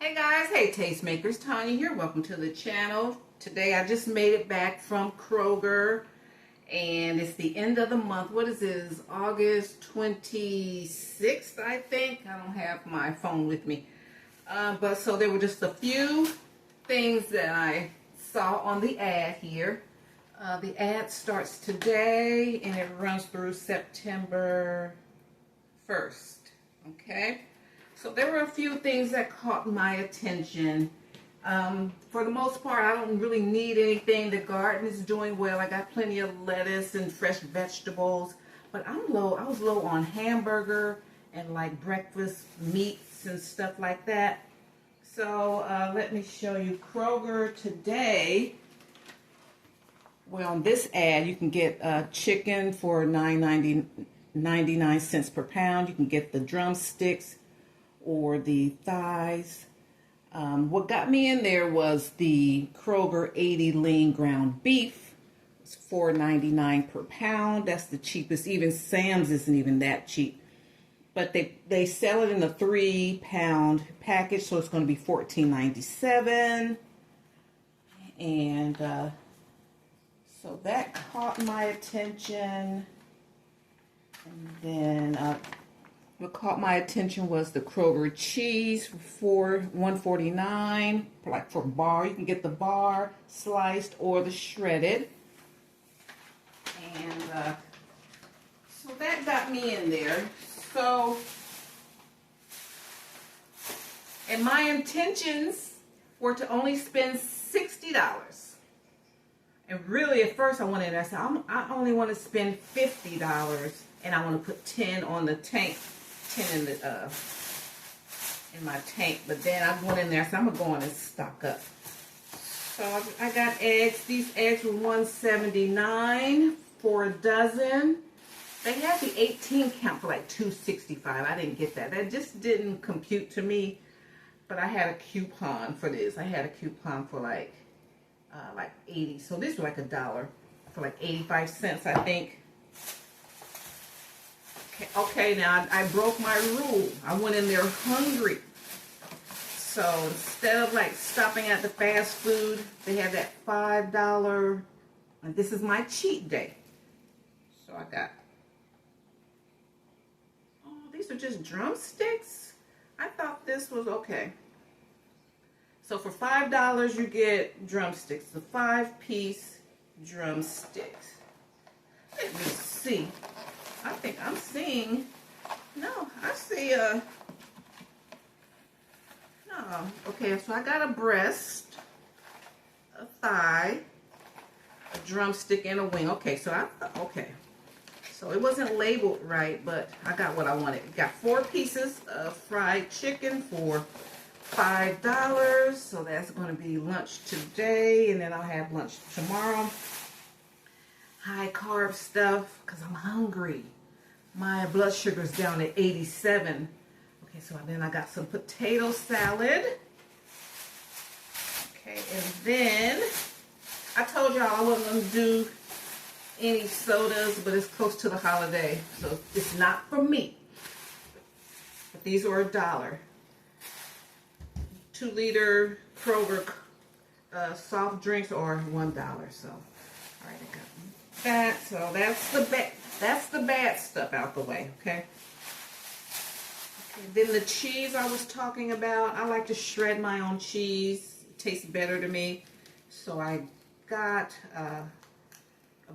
Hey guys, hey tastemakers, Tanya here. Welcome to the channel. Today I just made it back from Kroger and it's the end of the month. What is this? August 26th, I think. I don't have my phone with me. But so there were just a few things that I saw on the ad here. The ad starts today and it runs through September 1st. Okay? So there were a few things that caught my attention. For the most part, I don't really need anything. The garden is doing well. I got plenty of lettuce and fresh vegetables. But I was low on hamburger and like breakfast meats and stuff like that. So let me show you Kroger today. Well, on this ad, you can get chicken for $9.99 per pound. You can get the drumsticks or the thighs. What got me in there was the Kroger 80 lean ground beef. It's $4.99 per pound. That's the cheapest. Even Sam's isn't even that cheap. But they sell it in a 3-pound package, so it's going to be $14.97. And so that caught my attention. And then what caught my attention was the Kroger cheese for $1.49, like for bar. You can get the bar sliced or the shredded. And so that got me in there. So, and my intentions were to only spend $60. And really, at first, I said, I only want to spend $50, and I want to put 10 on the tank, 10 in the in my tank. But then I went in there, so I'm gonna go in and stock up. So I got eggs. These eggs were $1.79 for a dozen. They had the 18 count for like $2.65. I didn't get that. That just didn't compute to me. But I had a coupon for this. I had a coupon for like 80. So this was like $1 for like 85 cents, I think. Okay, now I broke my rule. I went in there hungry. So instead of like stopping at the fast food, they had that $5. And this is my cheat day. So I got, oh, these are just drumsticks? I thought this was okay. So for $5 you get drumsticks, the 5-piece drumsticks. Let me see. I think I'm seeing, no, I see no, okay, so I got a breast, a thigh, a drumstick, and a wing. Okay, so okay. So it wasn't labeled right, but I got what I wanted. Got 4 pieces of fried chicken for $5. So that's going to be lunch today, and then I'll have lunch tomorrow. High carb stuff because I'm hungry. My blood sugar's down at 87. Okay, so then I got some potato salad. Okay, and then I told y'all I wasn't going to do any sodas, but it's close to the holiday, so it's not for me. But these are $1. 2-liter Kroger soft drinks are $1. So, all right, I got that. So that's the bad stuff out the way. Okay. Then the cheese I was talking about. I like to shred my own cheese. It tastes better to me. So I got a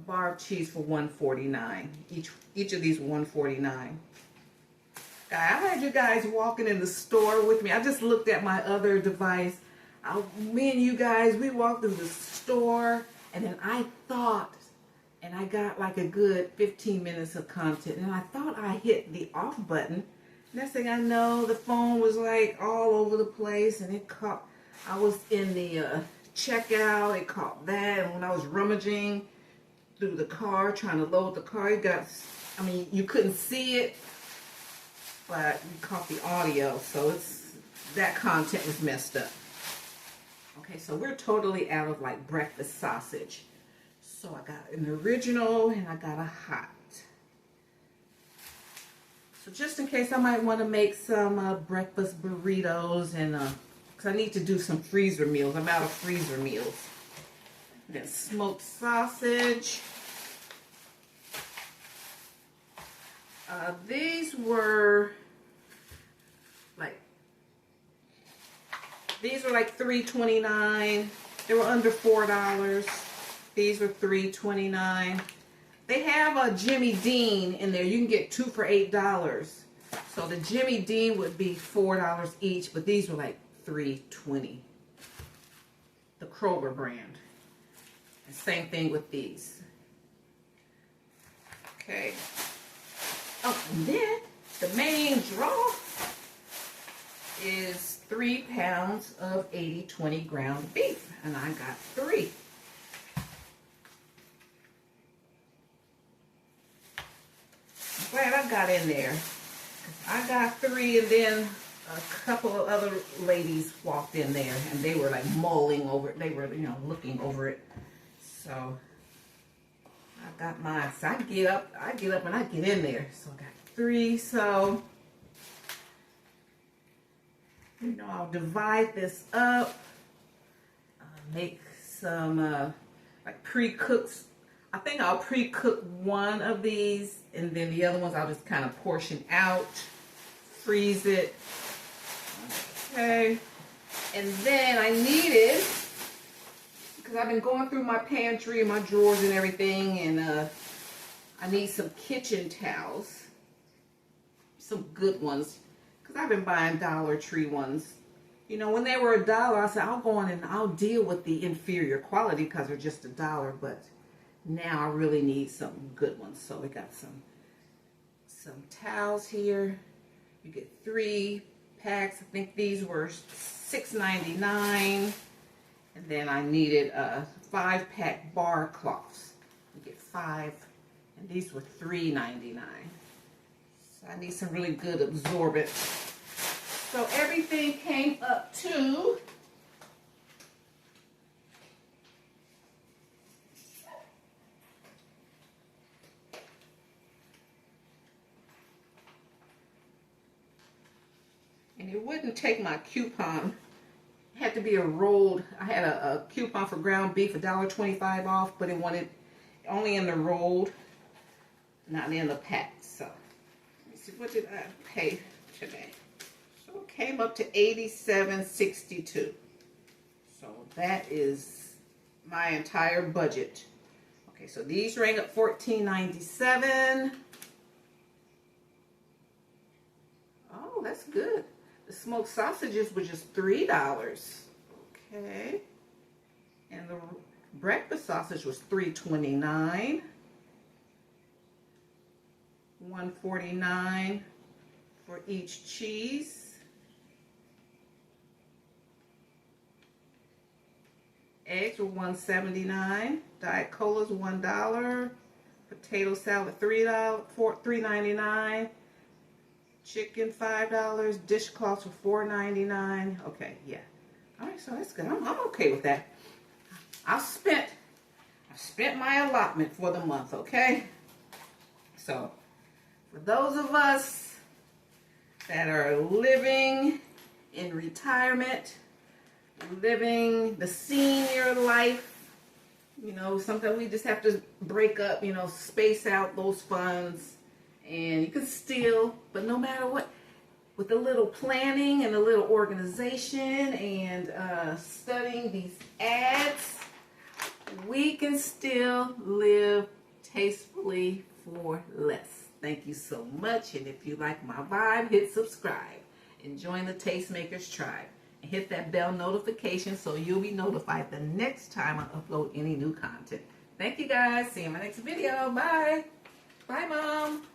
bar of cheese for $1.49. Each of these were $1.49. I had you guys walking in the store with me. I just looked at my other device. Me and you guys, we walked in the store, and then I thought, and I got like a good 15 minutes of content, and I thought I hit the off button. Next thing I know, the phone was like all over the place, and it caught, I was in the checkout, it caught that, and when I was rummaging through the car, trying to load the car, you couldn't see it, but you caught the audio, so that content was messed up. Okay, so we're totally out of like breakfast sausage. So I got an original and I got a hot. So just in case, I might want to make some breakfast burritos and because I need to do some freezer meals. I'm out of freezer meals. Then smoked sausage. These were like $3.29. They were under $4. These were $3.29. They have a Jimmy Dean in there. You can get 2 for $8. So the Jimmy Dean would be $4 each, but these were like $3.20. The Kroger brand. And same thing with these. Okay. Oh, and then the main draw is 3 pounds of 80/20 ground beef, and I got 3. I'm glad I got in there. I got 3, and then a couple of other ladies walked in there, and they were like mulling over it. They were, looking over it. So I got mine. So I get up and I get in there. So I got 3. So I'll divide this up. Make some like pre-cooked. I think I'll pre-cook one of these, and then the other ones I'll just kind of portion out, freeze it. Okay. And then I needed, because I've been going through my pantry and my drawers and everything, and I need some kitchen towels, some good ones, because I've been buying Dollar Tree ones. When they were $1, I said I'll go on and I'll deal with the inferior quality because they're just $1, but now I really need some good ones. So we got some towels here. You get 3 packs. I think these were $6.99. And then I needed 5-pack bar cloths. You get 5, and these were $3.99. So I need some really good absorbent. So everything came up to and it wouldn't take my coupon. It had to be a rolled. I had a coupon for ground beef, $1.25 off, but it wanted only in the rolled, not in the pack. So let me see, what did I pay today? So it came up to $87.62. So that is my entire budget. Okay, so these rang up $14.97. Oh, that's good. The smoked sausages were just $3. Okay. And the breakfast sausage was $3.29. $1.49 for each cheese. Eggs were $1.79. Diet Cola's $1. Potato salad $3.99. Chicken $5. Dishcloths were $4.99. Okay, yeah. All right, so that's good. I'm okay with that. I've spent my allotment for the month. Okay. So for those of us that are living in retirement, living the senior life, sometimes we just have to break up, space out those funds, and you can still, but no matter what, with a little planning and a little organization and studying these ads, we can still live tastefully for less. Thank you so much, and if you like my vibe, hit subscribe and join the Tastemakers tribe. And hit that bell notification so you'll be notified the next time I upload any new content. Thank you guys. See you in my next video. Bye. Bye, Mom.